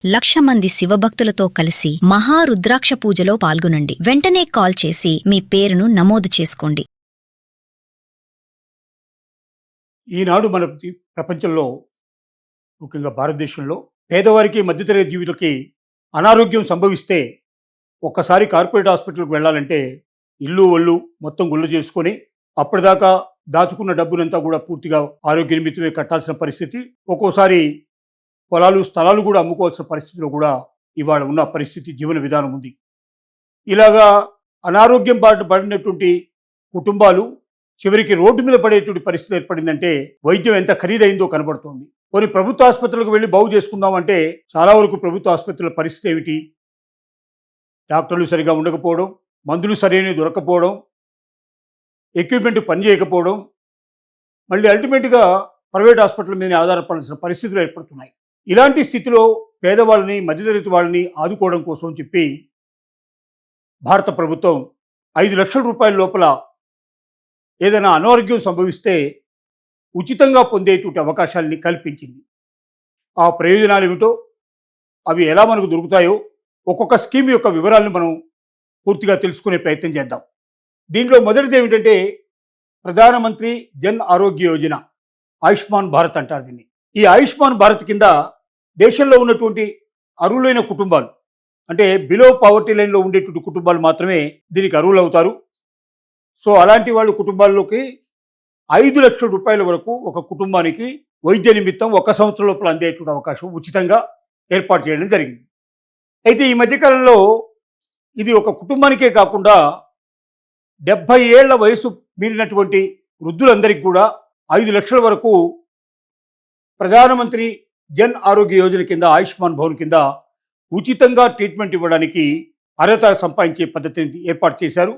1,00,000 మంది శివభక్తులతో కలిసి మహారుద్రాక్ష పూజలో పాల్గొనండి. వెంటనే కాల్ చేసి మీ పేరును నమోదు చేసుకోండి. ఈనాడు మన ప్రపంచంలో ముఖ్యంగా భారతదేశంలో పేదవారికి మధ్యతరగతి జీవులకి అనారోగ్యం సంభవిస్తే ఒక్కసారి కార్పొరేట్ హాస్పిటల్కి వెళ్ళాలంటే ఇల్లు ఒళ్ళు మొత్తం గుల్ల చేసుకొని అప్పటిదాకా దాచుకున్న డబ్బునంతా కూడా పూర్తిగా ఆరోగ్య నిమిత్తమే కట్టాల్సిన పరిస్థితి, ఒక్కోసారి పొలాలు స్థలాలు కూడా అమ్ముకోవాల్సిన పరిస్థితిలో కూడా ఇవాళ ఉన్న పరిస్థితి జీవన విధానం ఉంది. ఇలాగా అనారోగ్యం పడినటువంటి కుటుంబాలు చివరికి రోడ్డు మీద పడేటువంటి పరిస్థితి ఏర్పడిందంటే వైద్యం ఎంత ఖరీదైందో కనబడుతోంది. కొన్ని ప్రభుత్వ ఆసుపత్రులకు వెళ్ళి బాగు చేసుకుందామంటే చాలా వరకు ప్రభుత్వ ఆసుపత్రుల పరిస్థితి ఏమిటి? డాక్టర్లు సరిగా ఉండకపోవడం, మందులు సరైనవి దొరకపోవడం, ఎక్విప్మెంట్ పనిచేయకపోవడం, మళ్ళీ అల్టిమేట్గా ప్రైవేట్ హాస్పిటల్ మీద ఆధారపడాల్సిన పరిస్థితులు ఏర్పడుతున్నాయి. ఇలాంటి స్థితిలో పేదవాళ్ళని మధ్యతరగతి వాళ్ళని ఆదుకోవడం కోసం చెప్పి భారత ప్రభుత్వం 5 లక్షల రూపాయల లోపల ఏదైనా అనారోగ్యం సంభవిస్తే ఉచితంగా పొందేటువంటి అవకాశాలని కల్పించింది. ఆ ప్రయోజనాలు ఏమిటో, అవి ఎలా మనకు దొరుకుతాయో ఒక్కొక్క స్కీమ్ యొక్క వివరాలను మనం పూర్తిగా తెలుసుకునే ప్రయత్నం చేద్దాం. దీంట్లో మొదటిది ఏమిటంటే ప్రధానమంత్రి జన్ ఆరోగ్య యోజన, ఆయుష్మాన్ భారత్ అంటారు దీన్ని. ఈ ఆయుష్మాన్ భారత్ కింద దేశంలో ఉన్నటువంటి అర్హులైన కుటుంబాలు, అంటే బిలో పావర్టీ లైన్లో ఉండేటువంటి కుటుంబాలు మాత్రమే దీనికి అర్హులు అవుతారు. సో అలాంటి వాళ్ళ కుటుంబాల్లోకి 5 లక్షల రూపాయల వరకు ఒక కుటుంబానికి వైద్య నిమిత్తం 1 సంవత్సరం లోపల అందేటువంటి అవకాశం ఉచితంగా ఏర్పాటు చేయడం జరిగింది. అయితే ఈ మధ్యకాలంలో ఇది ఒక కుటుంబానికే కాకుండా 70 ఏళ్ల వయసు మీరినటువంటి వృద్ధులందరికీ కూడా 5 లక్షల వరకు ప్రధానమంత్రి జన్ ఆరోగ్య యోజన కింద, ఆయుష్మాన్ భవన్ కింద ఉచితంగా ట్రీట్మెంట్ ఇవ్వడానికి అర్హత సంపాదించే పద్ధతిని ఏర్పాటు చేశారు.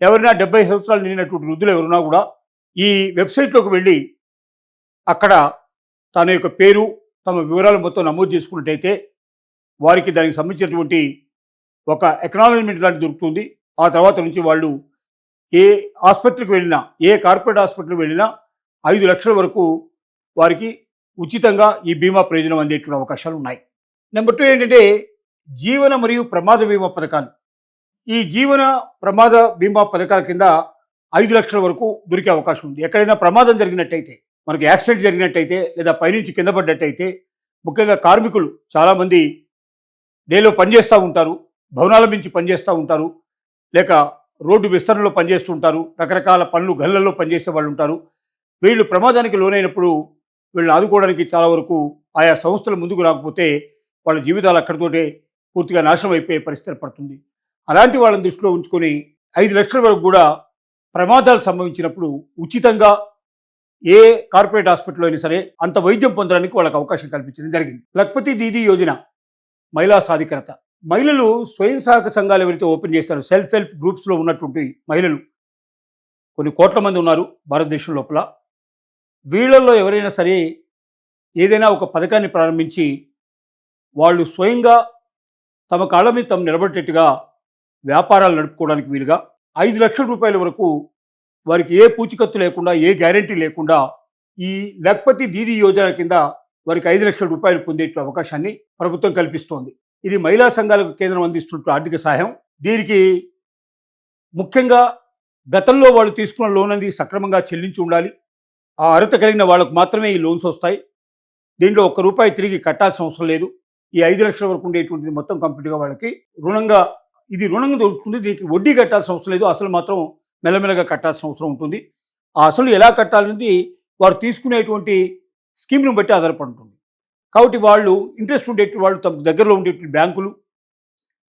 ఎవరైనా 70 సంవత్సరాలు నిండినటువంటి వృద్ధులు ఎవరున్నా కూడా ఈ వెబ్సైట్లోకి వెళ్ళి అక్కడ తన యొక్క పేరు, తమ వివరాలు మొత్తం నమోదు చేసుకున్నట్టయితే వారికి దానికి సంబంధించినటువంటి ఒక ఎక్నాలజ్మెంట్ లాంటి దొరుకుతుంది. ఆ తర్వాత నుంచి వాళ్ళు ఏ ఆసుపత్రికి వెళ్ళినా, ఏ కార్పొరేట్ హాస్పిటల్కి వెళ్ళినా 5 లక్షల వరకు వారికి ఉచితంగా ఈ బీమా ప్రయోజనం అందేటువంటి అవకాశాలు ఉన్నాయి. నెంబర్ 2 ఏంటంటే జీవన మరియు ప్రమాద బీమా పథకాలు. ఈ జీవన ప్రమాద బీమా పథకాల కింద 5 లక్షల వరకు దొరికే అవకాశం ఉంది. ఎక్కడైనా ప్రమాదం జరిగినట్టయితే, మనకి యాక్సిడెంట్ జరిగినట్టయితే, లేదా పైనుంచి కింద పడ్డట్టయితే, ముఖ్యంగా కార్మికులు చాలామంది డేలో పనిచేస్తూ ఉంటారు, భవనాల మించి పనిచేస్తూ ఉంటారు, లేక రోడ్డు విస్తరణలో పనిచేస్తూ ఉంటారు, రకరకాల పనులు గల్లలో పనిచేసే వాళ్ళు ఉంటారు. వీళ్ళు ప్రమాదానికి లోనైనప్పుడు వీళ్ళని ఆదుకోవడానికి చాలా వరకు ఆయా సంస్థలు ముందుకు రాకపోతే వాళ్ళ జీవితాలు అక్కడితోటే పూర్తిగా నాశనం అయిపోయే పరిస్థితి పడుతుంది. అలాంటి వాళ్ళని దృష్టిలో ఉంచుకొని 5 లక్షల వరకు కూడా ప్రమాదాలు సంభవించినప్పుడు ఉచితంగా ఏ కార్పొరేట్ హాస్పిటల్లో అయినా సరే అంత వైద్యం పొందడానికి వాళ్ళకి అవకాశం కల్పించడం జరిగింది. లఖపతి దీదీ యోజన, మహిళా సాధికారత. మహిళలు స్వయం సహాయక సంఘాలు ఎవరైతే ఓపెన్ చేస్తారో, సెల్ఫ్ హెల్ప్ గ్రూప్స్లో ఉన్నటువంటి మహిళలు కొన్ని కోట్ల మంది ఉన్నారు భారతదేశం లోపల. వీళ్ళల్లో ఎవరైనా సరే ఏదైనా ఒక పథకాన్ని ప్రారంభించి వాళ్ళు స్వయంగా తమ కాళ్ళ మీద తమ నిలబడేట్టుగా వ్యాపారాలు నడుపుకోవడానికి వీలుగా 5 లక్షల రూపాయల వరకు వారికి ఏ పూచికత్తు లేకుండా, ఏ గ్యారెంటీ లేకుండా ఈ లఖపతి దీదీ యోజన కింద వారికి 5 లక్షల రూపాయలు పొందే అవకాశాన్ని ప్రభుత్వం కల్పిస్తోంది. ఇది మహిళా సంఘాలకు కేంద్రం అందిస్తున్న ఆర్థిక సహాయం. దీనికి ముఖ్యంగా గతంలో వాళ్ళు తీసుకున్న లోన్ అనేది సక్రమంగా చెల్లించి ఉండాలి. ఆ అర్హత కలిగిన వాళ్ళకు మాత్రమే ఈ లోన్స్ వస్తాయి. దీంట్లో ₹1 తిరిగి కట్టాల్సిన అవసరం లేదు. ఈ 5 లక్షల వరకు ఉండేటువంటిది మొత్తం కంప్లీట్గా వాళ్ళకి రుణంగా దొరుకుతుంది. దీనికి వడ్డీ కట్టాల్సిన అవసరం లేదు. అసలు మాత్రం మెల్లమెల్లగా కట్టాల్సిన అవసరం ఉంటుంది. ఆ అసలు ఎలా కట్టాలనేది వారు తీసుకునేటువంటి స్కీమ్ను బట్టి ఆధారపడి ఉంటుంది. కాబట్టి వాళ్ళు ఇంట్రెస్ట్ ఉండేటువంటి వాళ్ళు తమ దగ్గరలో ఉండేటువంటి బ్యాంకులు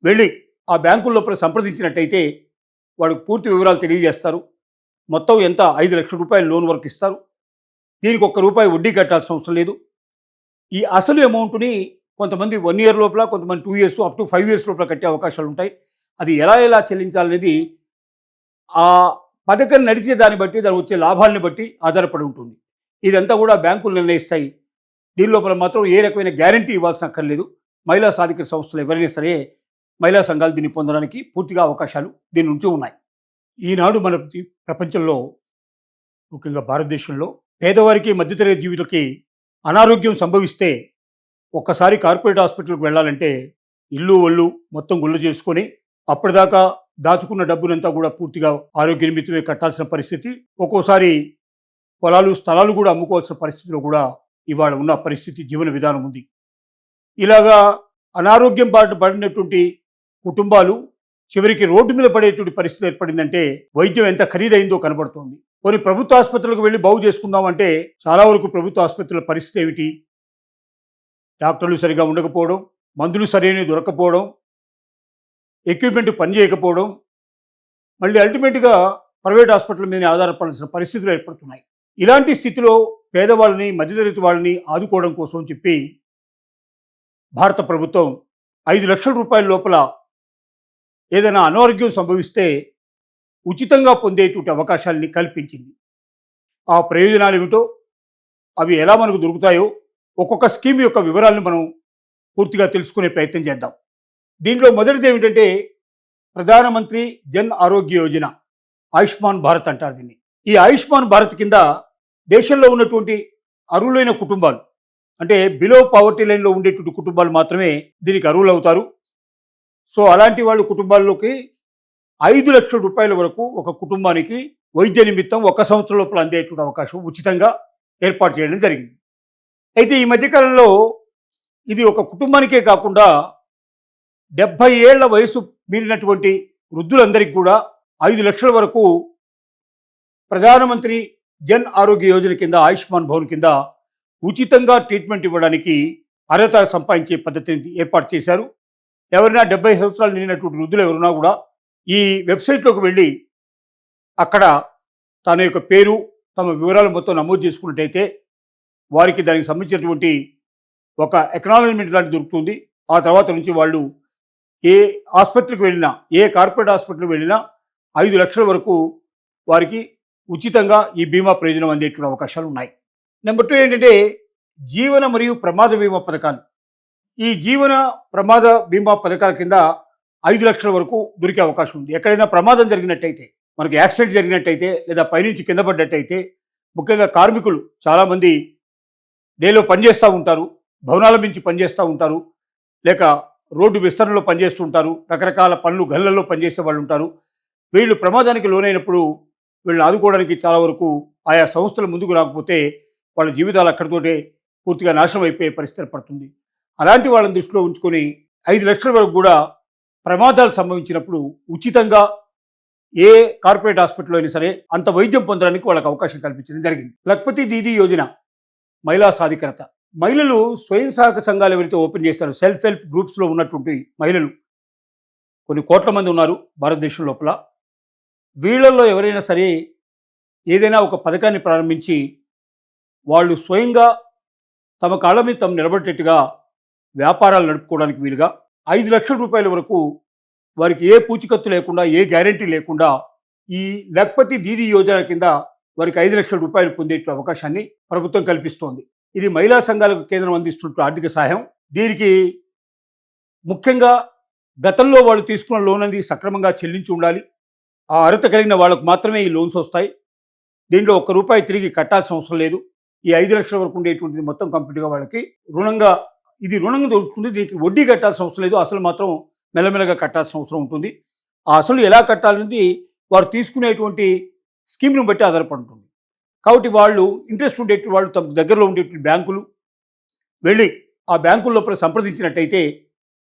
వెళ్ళి ఆ బ్యాంకుల లోపల సంప్రదించినట్టయితే వాళ్ళకి పూర్తి వివరాలు తెలియజేస్తారు. మొత్తం ఎంత 5 లక్షల రూపాయల లోన్ వరకు ఇస్తారు. దీనికి ₹1 వడ్డీ కట్టాల్సిన అవసరం లేదు. ఈ అసలు అమౌంట్ని కొంతమంది 1 ఇయర్ లోపల, కొంతమంది 2 ఇయర్స్, అప్ టు 5 ఇయర్స్ లోపల కట్టే అవకాశాలు ఉంటాయి. అది ఎలా చెల్లించాలనేది ఆ పథకం నడిచే దాన్ని బట్టి, దాని వచ్చే లాభాలని బట్టి ఆధారపడి ఉంటుంది. ఇదంతా కూడా బ్యాంకులు నిర్ణయిస్తాయి. దీని లోపల మాత్రం ఏ రకమైన గ్యారంటీ ఇవ్వాల్సిన అక్కర్లేదు. మహిళా సాధికార సంస్థలు ఎవరైనా సరే, మహిళా సంఘాలు దీన్ని పొందడానికి పూర్తిగా అవకాశాలు దీని నుంచి ఉన్నాయి. ఈనాడు మన ప్రపంచంలో ముఖ్యంగా భారతదేశంలో పేదవారికి మధ్యతరగతి జీవులకి అనారోగ్యం సంభవిస్తే ఒక్కసారి కార్పొరేట్ హాస్పిటల్కి వెళ్ళాలంటే ఇల్లు ఒళ్ళు మొత్తం గుళ్ళు చేసుకొని అప్పటిదాకా దాచుకున్న డబ్బునంతా కూడా పూర్తిగా ఆరోగ్య నిమిత్తమే కట్టాల్సిన పరిస్థితి, ఒక్కోసారి పొలాలు స్థలాలు కూడా అమ్ముకోవాల్సిన పరిస్థితిలో కూడా ఇవాళ ఉన్న పరిస్థితి, జీవన విధానం ఉంది. ఇలాగా అనారోగ్యం పడినటువంటి కుటుంబాలు చివరికి రోడ్డు మీద పడేటువంటి పరిస్థితి ఏర్పడిందంటే వైద్యం ఎంత ఖరీదైందో కనబడుతోంది. కొన్ని ప్రభుత్వ ఆసుపత్రులకు వెళ్ళి బాగు చేసుకుందామంటే చాలా వరకు ప్రభుత్వ ఆసుపత్రుల పరిస్థితి ఏమిటి? డాక్టర్లు సరిగా ఉండకపోవడం, మందులు సరైనవి దొరకపోవడం, ఎక్విప్మెంట్ పనిచేయకపోవడం, మళ్ళీ అల్టిమేట్గా ప్రైవేట్ హాస్పిటల్ మీద ఆధారపడాల్సిన పరిస్థితులు ఏర్పడుతున్నాయి. ఇలాంటి స్థితిలో పేదవాళ్ళని, మధ్యతరగతి వాళ్ళని ఆదుకోవడం కోసం చెప్పి భారత ప్రభుత్వం 5 లక్షల రూపాయల లోపల ఏదైనా అనారోగ్యం సంభవిస్తే ఉచితంగా పొందేటువంటి అవకాశాలని కల్పించింది. ఆ ప్రయోజనాలు ఏమిటో, అవి ఎలా మనకు దొరుకుతాయో ఒక్కొక్క స్కీమ్ యొక్క వివరాలను మనం పూర్తిగా తెలుసుకునే ప్రయత్నం చేద్దాం. దీంట్లో మొదటిది ఏమిటంటే ప్రధానమంత్రి జన్ ఆరోగ్య యోజన, ఆయుష్మాన్ భారత్ అంటారు దీన్ని. ఈ ఆయుష్మాన్ భారత్ కింద దేశంలో ఉన్నటువంటి అర్హులైన కుటుంబాలు, అంటే బిలో పావర్టీ లైన్లో ఉండేటువంటి కుటుంబాలు మాత్రమే దీనికి అర్హులు అవుతారు. సో అలాంటి వాళ్ళ కుటుంబాల్లోకి 5 లక్షల రూపాయల వరకు ఒక కుటుంబానికి వైద్య నిమిత్తం 1 సంవత్సరం లోపల అందేటువంటి అవకాశం ఉచితంగా ఏర్పాటు చేయడం జరిగింది. అయితే ఈ మధ్యకాలంలో ఇది ఒక కుటుంబానికే కాకుండా 70 ఏళ్ల వయసు మీరినటువంటి వృద్ధులందరికీ కూడా 5 లక్షల వరకు ప్రధానమంత్రి జన్ ఆరోగ్య యోజన కింద, ఆయుష్మాన్ భవన్ కింద ఉచితంగా ట్రీట్మెంట్ ఇవ్వడానికి అర్హత సంపాదించే పద్ధతిని ఏర్పాటు చేశారు. ఎవరైనా 70 సంవత్సరాలు నిండినటువంటి వృద్ధులు ఎవరున్నా కూడా ఈ వెబ్సైట్లోకి వెళ్ళి అక్కడ తన యొక్క పేరు, తమ వివరాలు మొత్తం నమోదు చేసుకున్నట్టయితే వారికి దానికి సంబంధించినటువంటి ఒక ఎక్నాలజ్మెంట్ లాంటి దొరుకుతుంది. ఆ తర్వాత నుంచి వాళ్ళు ఏ ఆసుపత్రికి వెళ్ళినా, ఏ కార్పొరేట్ హాస్పిటల్కి వెళ్ళినా 5 లక్షల వరకు వారికి ఉచితంగా ఈ బీమా ప్రయోజనం అందేటువంటి అవకాశాలు ఉన్నాయి. నెంబర్ 2 ఏంటంటే జీవన మరియు ప్రమాద బీమా పథకాలు. ఈ జీవన ప్రమాద బీమా పథకాల కింద 5 లక్షల వరకు దొరికే అవకాశం ఉంది. ఎక్కడైనా ప్రమాదం జరిగినట్టయితే, మనకి యాక్సిడెంట్ జరిగినట్టయితే, లేదా పైనుంచి కింద పడ్డట్టయితే, ముఖ్యంగా కార్మికులు చాలామంది డేలో పనిచేస్తూ ఉంటారు, భవనాల మించి పనిచేస్తూ ఉంటారు, లేక రోడ్డు విస్తరణలో పనిచేస్తూ ఉంటారు, రకరకాల పనులు గల్లలో పనిచేసే వాళ్ళు ఉంటారు. వీళ్ళు ప్రమాదానికి లోనైనప్పుడు వీళ్ళని ఆదుకోవడానికి చాలా వరకు ఆయా సంస్థలు ముందుకు రాకపోతే వాళ్ళ జీవితాలు అక్కడితోటే పూర్తిగా నాశనం అయిపోయే పరిస్థితి పడుతుంది. అలాంటి వాళ్ళని దృష్టిలో ఉంచుకొని 5 లక్షల వరకు కూడా ప్రమాదాలు సంభవించినప్పుడు ఉచితంగా ఏ కార్పొరేట్ హాస్పిటల్లో అయినా సరే అంత వైద్యం పొందడానికి వాళ్ళకి అవకాశం కల్పించడం జరిగింది. లఖపతి దీదీ యోజన, మహిళా సాధికారత. మహిళలు స్వయం సహాయక సంఘాలు ఎవరైతే ఓపెన్ చేస్తారో, సెల్ఫ్ హెల్ప్ గ్రూప్స్లో ఉన్నటువంటి మహిళలు కొన్ని కోట్ల మంది ఉన్నారు భారతదేశం లోపల. వీళ్ళల్లో ఎవరైనా సరే ఏదైనా ఒక పథకాన్ని ప్రారంభించి వాళ్ళు స్వయంగా తమ కాళ్ళ మీద తమ నిలబడేట్టుగా వ్యాపారాలు నడుపుకోవడానికి వీలుగా 5 లక్షల రూపాయల వరకు వారికి ఏ పూచికత్తు లేకుండా, ఏ గ్యారెంటీ లేకుండా ఈ లఖపతి దీదీ యోజన కింద వారికి 5 లక్షల రూపాయలు పొందే అవకాశాన్ని ప్రభుత్వం కల్పిస్తోంది. ఇది మహిళా సంఘాలకు కేంద్రం అందిస్తున్న ఆర్థిక సహాయం. దీనికి ముఖ్యంగా గతంలో వాళ్ళు తీసుకున్న లోన్ అనేది సక్రమంగా చెల్లించి ఉండాలి. ఆ అర్హత కలిగిన వాళ్ళకు మాత్రమే ఈ లోన్స్ వస్తాయి. దీంట్లో ₹1 తిరిగి కట్టాల్సిన అవసరం లేదు. ఈ 5 లక్షల వరకు ఉండేటువంటిది మొత్తం కంప్లీట్గా వాళ్ళకి రుణంగా దొరుకుతుంది. దీనికి వడ్డీ కట్టాల్సిన అవసరం లేదు. అసలు మాత్రం మెల్లమెల్లగా కట్టాల్సిన అవసరం ఉంటుంది. ఆ అసలు ఎలా కట్టాలనేది వారు తీసుకునేటువంటి స్కీమ్ను బట్టి ఆధారపడి ఉంటుంది. కాబట్టి వాళ్ళు ఇంట్రెస్ట్ ఉండేటువంటి వాళ్ళు తమ దగ్గరలో ఉండేటువంటి బ్యాంకులు వెళ్ళి ఆ బ్యాంకుల లోపల సంప్రదించినట్టయితే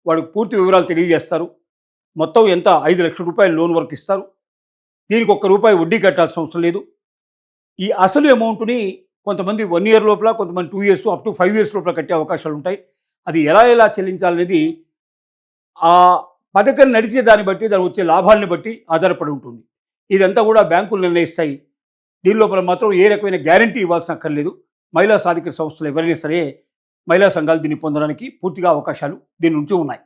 వాడికి పూర్తి వివరాలు తెలియజేస్తారు. మొత్తం ఎంత 5 లక్షల రూపాయల లోన్ వరకు ఇస్తారు. దీనికి ₹1 వడ్డీ కట్టాల్సిన అవసరం లేదు. ఈ అసలు అమౌంట్ని కొంతమంది 1 ఇయర్ లోపల, కొంతమంది 2 ఇయర్స్, అప్ టు 5 ఇయర్స్ లోపల కట్టే అవకాశాలు ఉంటాయి. అది ఎలా చెల్లించాలనేది ఆ పథకం నడిచే దాన్ని బట్టి, దాని వచ్చే లాభాలని బట్టి ఆధారపడి ఉంటుంది. ఇదంతా కూడా బ్యాంకులు నిర్ణయిస్తాయి. దీని లోపల మాత్రం ఏ రకమైన గ్యారంటీ ఇవ్వాల్సిన అక్కర్లేదు. మహిళా సాధికార సంస్థలు ఎవరైనా సరే, మహిళా సంఘాలు దీన్ని పొందడానికి పూర్తిగా అవకాశాలు దీని నుంచి ఉన్నాయి.